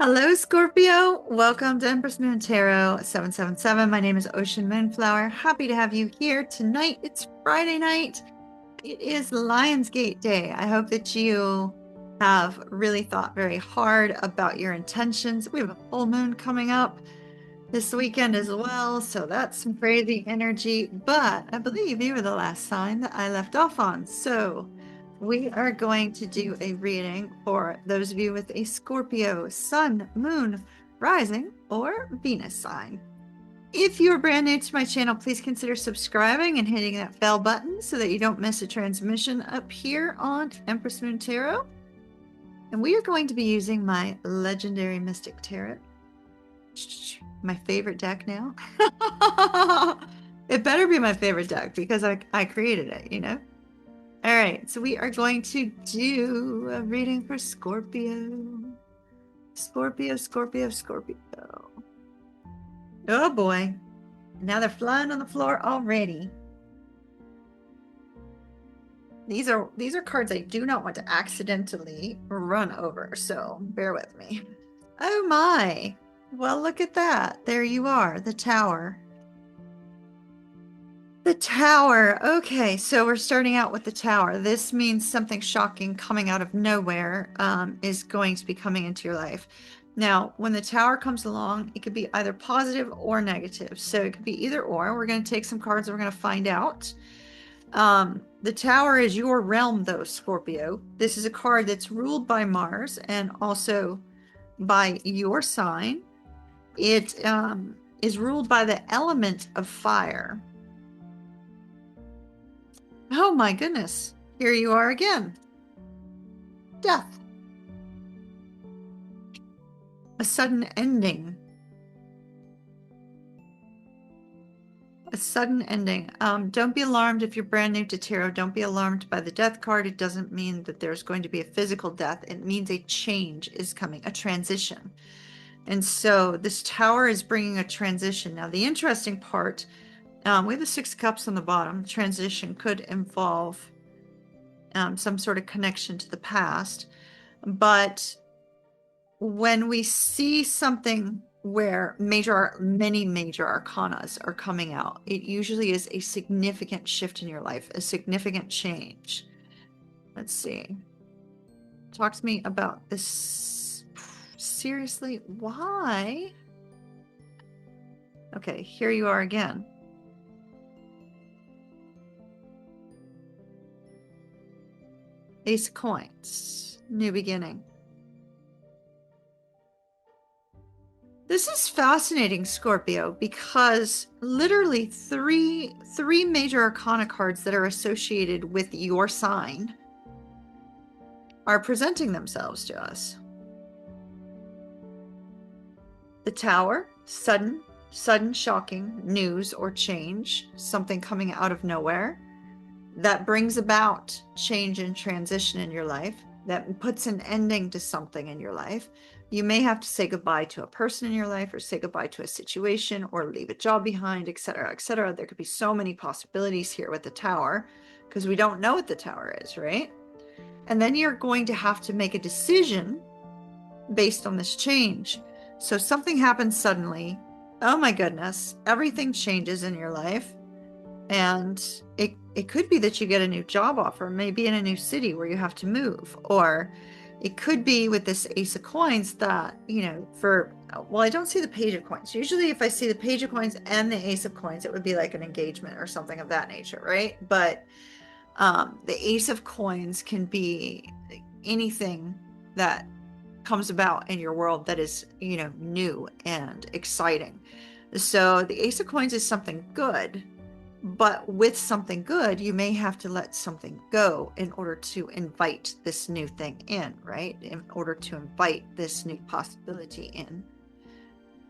Hello, Scorpio. Welcome to Empress Moon Tarot 777. My name is Ocean Moonflower. Happy to have you here tonight. It's Friday night. It is Lionsgate Day. I hope that you have really thought very hard about your intentions. We have a full moon coming up this weekend as well, so that's some crazy energy. But I believe you were the last sign that I left off on. So we are going to do a reading for those of you with a Scorpio sun, moon, rising, or Venus sign. If you're brand new to my channel, please consider subscribing and hitting that bell button so that you don't miss a transmission up here on Empress Moon Tarot. And we are going to be using my Legendary Mystic Tarot. My favorite deck now. It better be my favorite deck because I created it, you know? All right, so we are going to do a reading for Scorpio. Scorpio, Scorpio, Scorpio. Oh boy. Now they're flying on the floor already. These are cards I do not want to accidentally run over, so bear with me. Oh my. Well, look at that. There you are, the Tower. The Tower. Okay, so we're starting out with the Tower. This means something shocking coming out of nowhere is going to be coming into your life. Now, when the Tower comes along, it could be either positive or negative. So it could be either or. We're going to take some cards and we're going to find out. The Tower is your realm, though, Scorpio. This is a card that's ruled by Mars and also by your sign. It is ruled by the element of fire. Oh my goodness. Here you are again. Death. A sudden ending. A sudden ending. Don't be alarmed if you're brand new to tarot. Don't be alarmed by the death card. It doesn't mean that there's going to be a physical death. It means a change is coming, a transition. And so this Tower is bringing a transition. Now, the interesting part, we have the Six of Cups on the bottom. Transition could involve some sort of connection to the past. But when we see something where many major arcanas are coming out, it usually is a significant shift in your life, a significant change. Let's see. Talk to me about this. Seriously, why? Okay, here you are again. Ace of Coins, new beginning. This is fascinating, Scorpio, because literally three major arcana cards that are associated with your sign are presenting themselves to us. The Tower, sudden, shocking news or change, something coming out of nowhere that brings about change and transition in your life, that puts an ending to something in your life. You may have to say goodbye to a person in your life or say goodbye to a situation or leave a job behind, etc., etc. There could be so many possibilities here with the Tower because we don't know what the Tower is, right? And then you're going to have to make a decision based on this change. So something happens suddenly. Oh my goodness, everything changes in your life. And it could be that you get a new job offer, maybe in a new city where you have to move, or it could be with this Ace of Coins that, you know, well, I don't see the Page of Coins. Usually if I see the Page of Coins and the Ace of Coins, it would be like an engagement or something of that nature, right? But the Ace of Coins can be anything that comes about in your world that is, you know, new and exciting. So the Ace of Coins is something good. But with something good, you may have to let something go in order to invite this new thing in, right? In order to invite this new possibility in.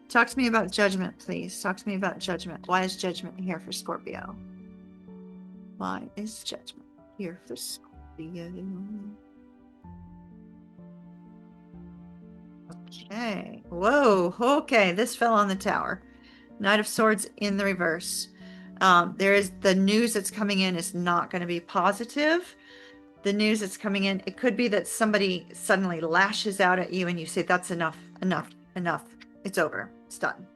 Talk to me about judgment, please. Talk to me about judgment. Why is judgment here for Scorpio? Why is judgment here for Scorpio? Okay. Whoa. Okay. This fell on the Tower. Knight of Swords in the reverse. There is the news that's coming in is not going to be positive. The news that's coming in, it could be that somebody suddenly lashes out at you and you say, that's enough. enough, it's over, it's done,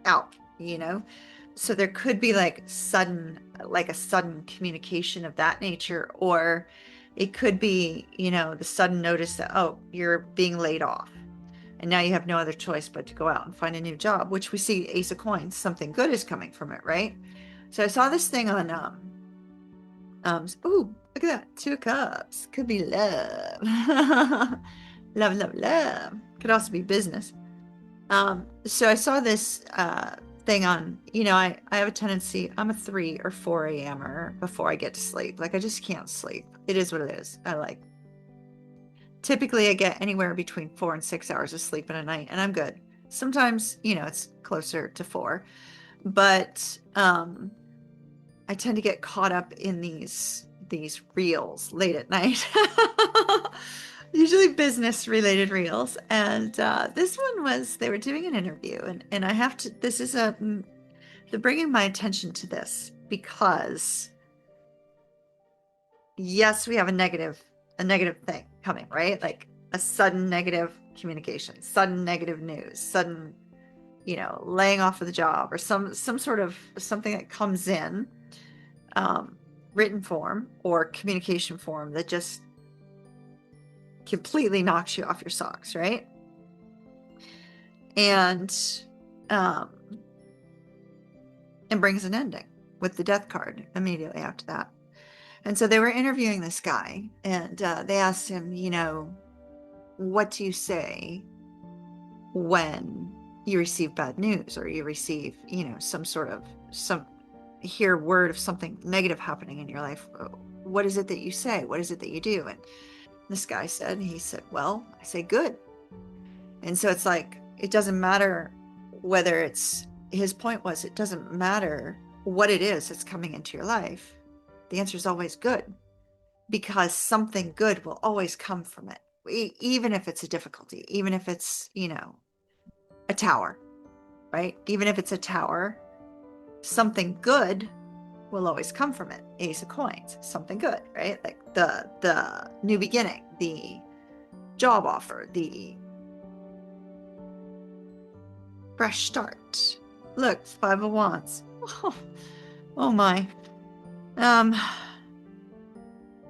out, you know. So there could be like a sudden communication of that nature, or it could be, you know, the sudden notice that, oh, you're being laid off, and now you have no other choice but to go out and find a new job, which we see Ace of Coins, something good is coming from it, right? So I saw this thing on ooh, look at that, 2 of Cups, could be love. Love, love, love. Could also be business. So I saw this thing on, you know, I have a tendency, I'm a 3 or 4 a.m.er before I get to sleep. Like, I just can't sleep. It is what it is. Typically I get anywhere between 4 and 6 hours of sleep in a night, and I'm good. Sometimes, you know, it's closer to 4, but I tend to get caught up in these reels late at night. Usually business related reels. And this one was, they were doing an interview, and I have to, this is they're bringing my attention to this because yes, we have a negative thing coming, right? Like a sudden negative communication, sudden negative news, sudden, you know, laying off of the job, or some sort of something that comes in written form or communication form that just completely knocks you off your socks, right? And brings an ending with the death card immediately after that. And so they were interviewing this guy, and they asked him, you know, what do you say when you receive bad news, or you receive, you know, hear word of something negative happening in your life? What is it that you say? What is it that you do? And this guy said, well, I say good. And so it's like, it doesn't matter whether it's, his point was, it doesn't matter what it is that's coming into your life. The answer is always good, because something good will always come from it. Even if it's a difficulty, even if it's, you know, a tower, right? Even if it's a tower, something good will always come from it. Ace of Coins, something good, right? Like the new beginning, the job offer, the fresh start. Look, 5 of Wands. Oh my. 5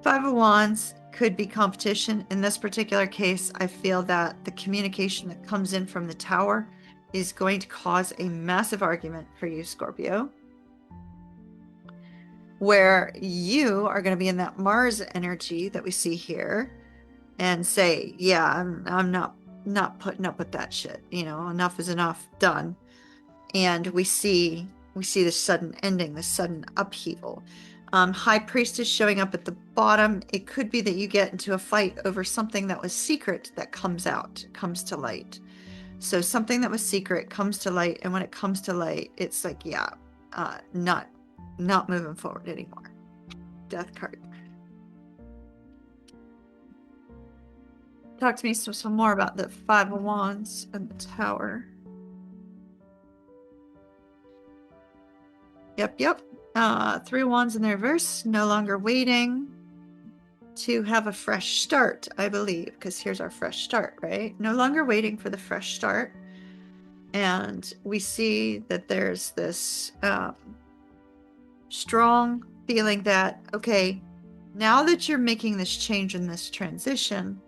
of Wands could be competition. In this particular case, I feel that the communication that comes in from the Tower is going to cause a massive argument for you, Scorpio, where you are going to be in that Mars energy that we see here and say, yeah, I'm not putting up with that shit. You know, enough is enough, done. And we see this sudden ending, this sudden upheaval. High Priestess showing up at the bottom. It could be that you get into a fight over something that was secret that comes to light. So something that was secret comes to light, and when it comes to light, it's like, yeah, not moving forward anymore. Death card. Talk to me some more about the 5 of Wands and the Tower. Yep. 3 of Wands in the reverse. No longer waiting to have a fresh start, I believe, because here's our fresh start, right? No longer waiting for the fresh start. And we see that there's this strong feeling that, okay, now that you're making this change and this transition,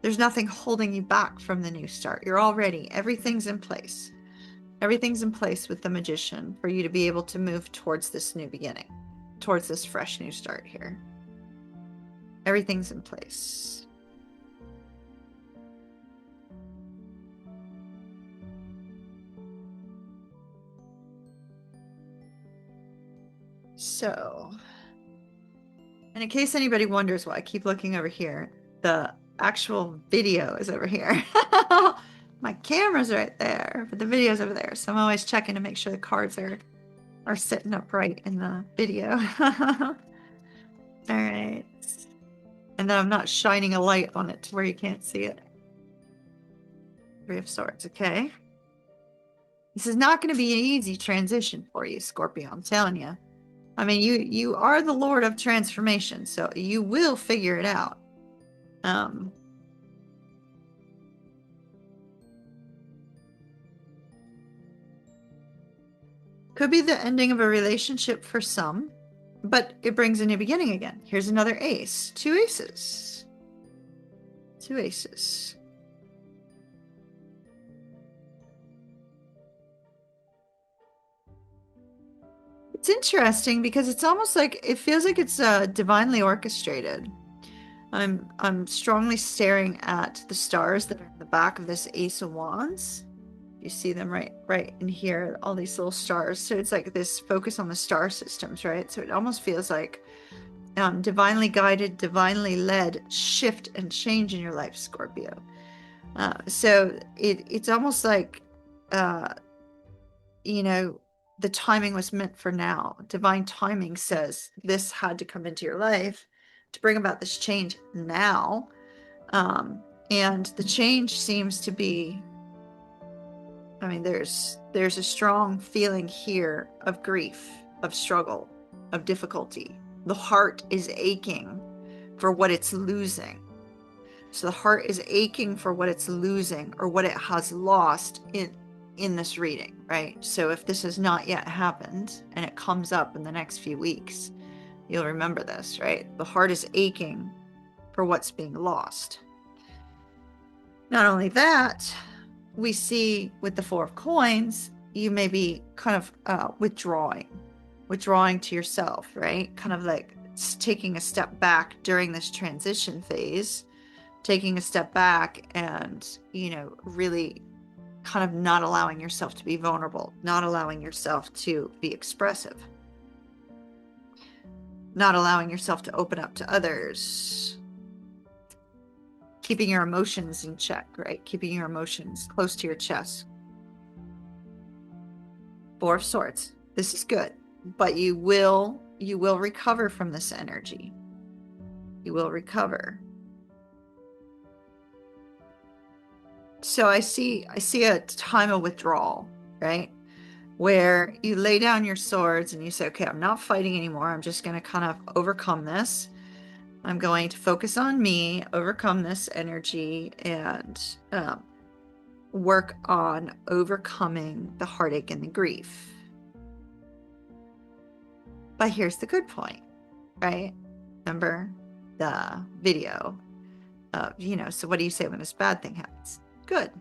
there's nothing holding you back from the new start. You're all ready. Everything's in place. Everything's in place with the Magician for you to be able to move towards this new beginning, towards this fresh new start here. Everything's in place. So, and in case anybody wonders why I keep looking over here, the actual video is over here. My camera's right there, but the video's over there. So I'm always checking to make sure the cards are sitting upright in the video. All right. And then I'm not shining a light on it to where you can't see it. 3 of Swords, okay. This is not going to be an easy transition for you, Scorpio, I'm telling you. I mean, you are the Lord of transformation, so you will figure it out. Could be the ending of a relationship for some, but it brings a new beginning again. Here's another ace. Two aces. Two aces. It's interesting because it's almost like it feels like it's divinely orchestrated. I'm strongly staring at the stars that are in the back of this Ace of Wands. You see them right in here, all these little stars. So it's like this focus on the star systems, right? So it almost feels like divinely guided, divinely led shift and change in your life, Scorpio. So it's almost like, you know, the timing was meant for now. Divine timing says this had to come into your life to bring about this change now. And the change seems to be, I mean, there's a strong feeling here of grief, of struggle, of difficulty. The heart is aching for what it's losing. So the heart is aching for what it's losing or what it has lost in this reading, right? So if this has not yet happened and it comes up in the next few weeks, you'll remember this, right? The heart is aching for what's being lost. Not only that, we see with the Four of Coins, you may be kind of withdrawing to yourself, right? Kind of like taking a step back during this transition phase, taking a step back and, you know, really kind of not allowing yourself to be vulnerable, not allowing yourself to be expressive, not allowing yourself to open up to others, keeping your emotions in check, right? Keeping your emotions close to your chest. Four of Swords. This is good, but you will recover from this energy. You will recover. So I see a time of withdrawal, right? Where you lay down your swords and you say, okay, I'm not fighting anymore. I'm just going to kind of overcome this. I'm going to focus on me, overcome this energy, and work on overcoming the heartache and the grief. But here's the good point, right? Remember the video of, you know, so what do you say when this bad thing happens? Good.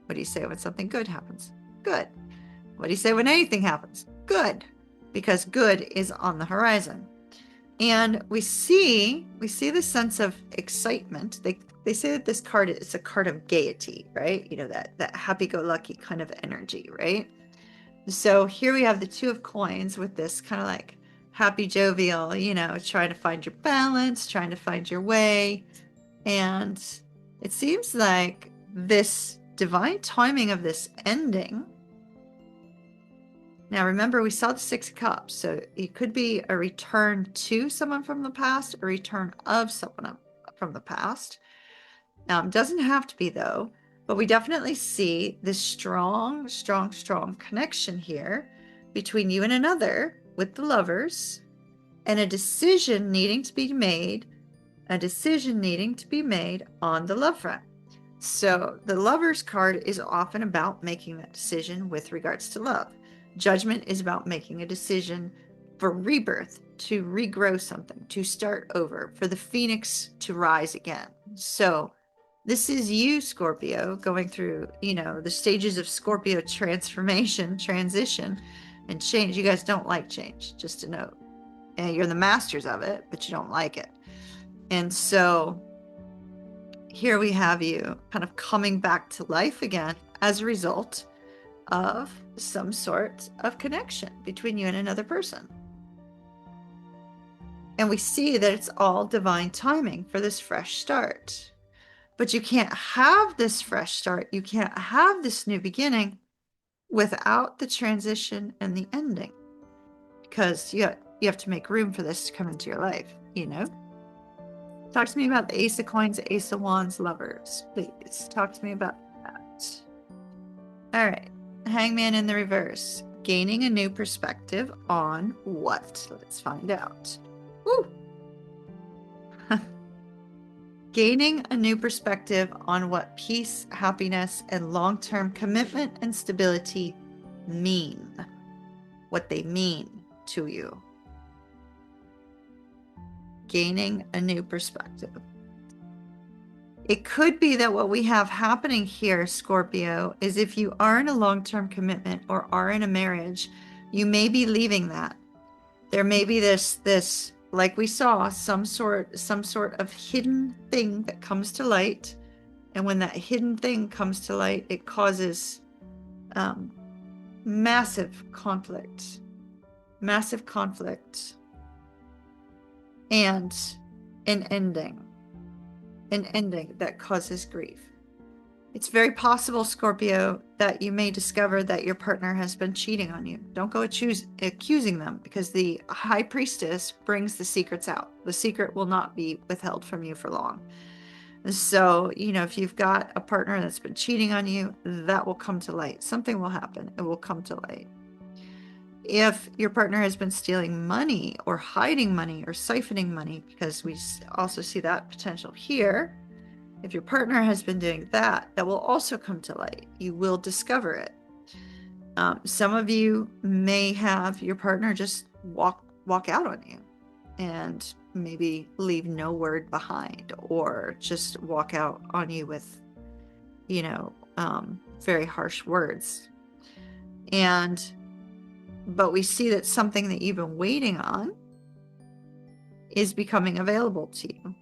What do you say when something good happens? Good. What do you say when anything happens? Good. Because good is on the horizon. And we see the sense of excitement. They say that this card is a card of gaiety, right? You know, that happy-go-lucky kind of energy, right? So here we have the Two of Coins with this kind of like happy, jovial, you know, trying to find your balance, trying to find your way. And it seems like this divine timing of this ending. Now, remember, we saw the Six of Cups, so it could be a return to someone from the past, a return of someone from the past. Doesn't have to be, though, but we definitely see this strong, strong, strong connection here between you and another with the Lovers, and a decision needing to be made, on the love front. So the Lovers card is often about making that decision with regards to love. Judgment is about making a decision for rebirth, to regrow something, to start over, for the phoenix to rise again. So this is you, Scorpio, going through, you know, the stages of Scorpio transformation, transition, and change. You guys don't like change, just to note. And you're the masters of it, but you don't like it. And so here we have you kind of coming back to life again as a result of some sort of connection between you and another person. And we see that it's all divine timing for this fresh start. But you can't have this fresh start, you can't have this new beginning without the transition and the ending. Because you have to make room for this to come into your life, you know? Talk to me about the Ace of Coins, Ace of Wands, Lovers, please. Talk to me about that. All right. Hangman in the reverse. Gaining a new perspective on what? Let's find out. Woo! Gaining a new perspective on what peace, happiness, and long-term commitment and stability mean. what they mean to you. Gaining a new perspective. It could be that what we have happening here, Scorpio, is if you are in a long-term commitment or are in a marriage, you may be leaving that. There may be this, like we saw, some sort of hidden thing that comes to light. And when that hidden thing comes to light, it causes massive conflict and an ending that causes grief. It's very possible, Scorpio, that you may discover that your partner has been cheating on you. Don't go accusing them, because the High Priestess brings the secrets out. The secret will not be withheld from you for long. So, if you've got a partner that's been cheating on you, that will come to light. Something will happen. It will come to light. If your partner has been stealing money or hiding money or siphoning money, because we also see that potential here, if your partner has been doing that, that will also come to light. You will discover it. Some of you may have your partner just walk out on you and maybe leave no word behind, or just walk out on you with, very harsh words. But we see that something that you've been waiting on is becoming available to you.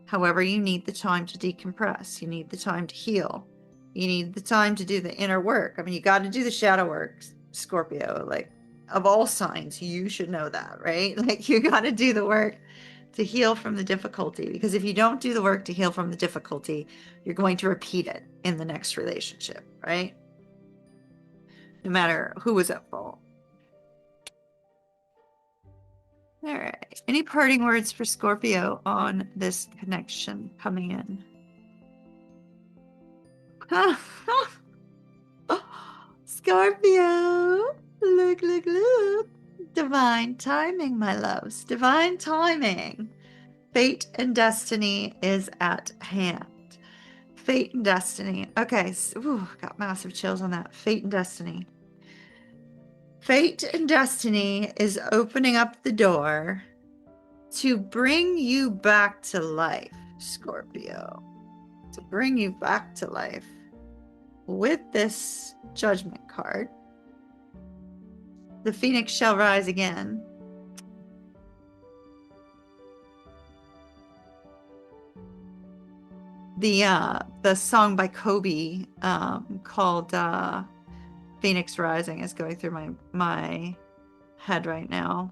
However, you need the time to decompress. You need the time to heal. You need the time to do the inner work. I mean, you got to do the shadow work, Scorpio. Like, of all signs, you should know that, right? Like, you got to do the work to heal from the difficulty. Because if you don't do the work to heal from the difficulty, you're going to repeat it in the next relationship, right? No matter who was at fault. All right. Any parting words for Scorpio on this connection coming in? Scorpio, look. Divine timing, my loves. Divine timing. Fate and destiny is at hand. Fate and destiny. Okay. Got massive chills on that. Fate and destiny. Fate and destiny is opening up the door to bring you back to life, Scorpio. To bring you back to life with this Judgment card. The Phoenix shall rise again. The song by Kobe called Phoenix Rising is going through my head right now.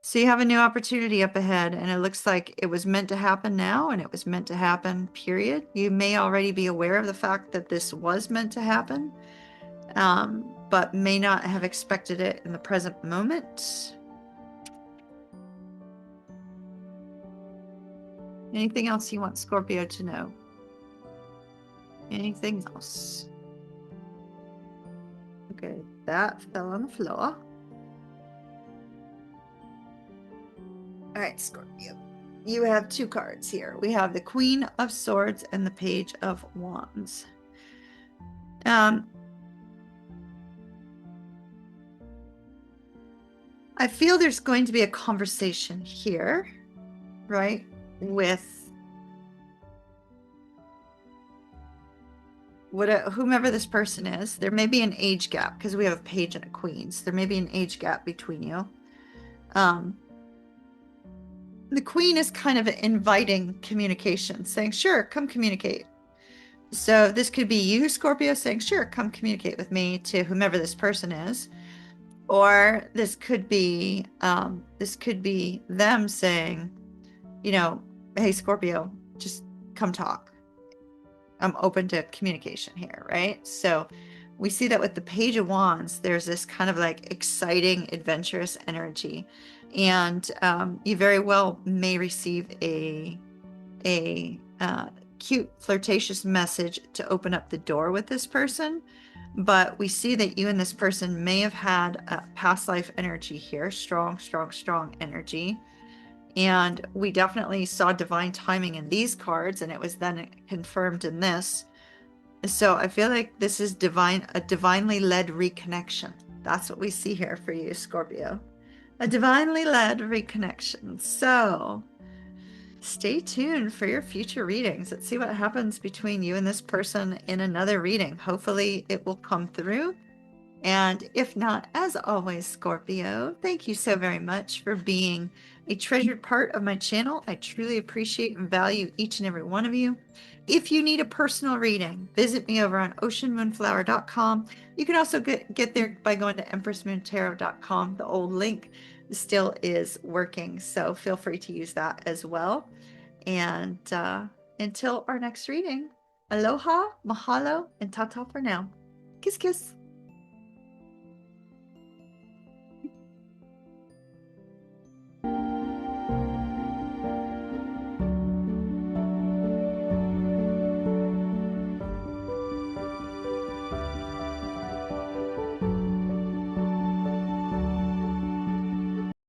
So you have a new opportunity up ahead, and it looks like it was meant to happen now, and it was meant to happen, period. You may already be aware of the fact that this was meant to happen, but may not have expected it in the present moment. Anything else you want Scorpio to know? Anything else? Okay, that fell on the floor. All right, Scorpio. You have two cards here. We have the Queen of Swords and the Page of Wands. I feel there's going to be a conversation here, right? With whomever this person is. There may be an age gap, because we have a page and a queen. So there may be an age gap between you. The queen is kind of inviting communication, saying, sure, come communicate. So this could be you, Scorpio, saying, sure, come communicate with me, to whomever this person is. Or this could be them saying, hey, Scorpio, just come talk. I'm open to communication here, right? So we see that with the Page of Wands, there's this kind of like exciting, adventurous energy. And you very well may receive a cute, flirtatious message to open up the door with this person. But we see that you and this person may have had a past life energy here, strong energy. And we definitely saw divine timing in these cards, and it was then confirmed in this, So I feel like this is a divinely led reconnection. That's what we see here for you, Scorpio. A divinely led reconnection. So stay tuned for your future readings. Let's see what happens between you and this person in another reading. Hopefully it will come through. And if not, as always, Scorpio, thank you so very much for being a treasured part of my channel. I truly appreciate and value each and every one of you. If you need a personal reading, visit me over on oceanmoonflower.com. You can also get there by going to empressmoontarot.com. The old link still is working, so feel free to use that as well. And until our next reading, aloha, mahalo, and ta-ta for now. Kiss, kiss.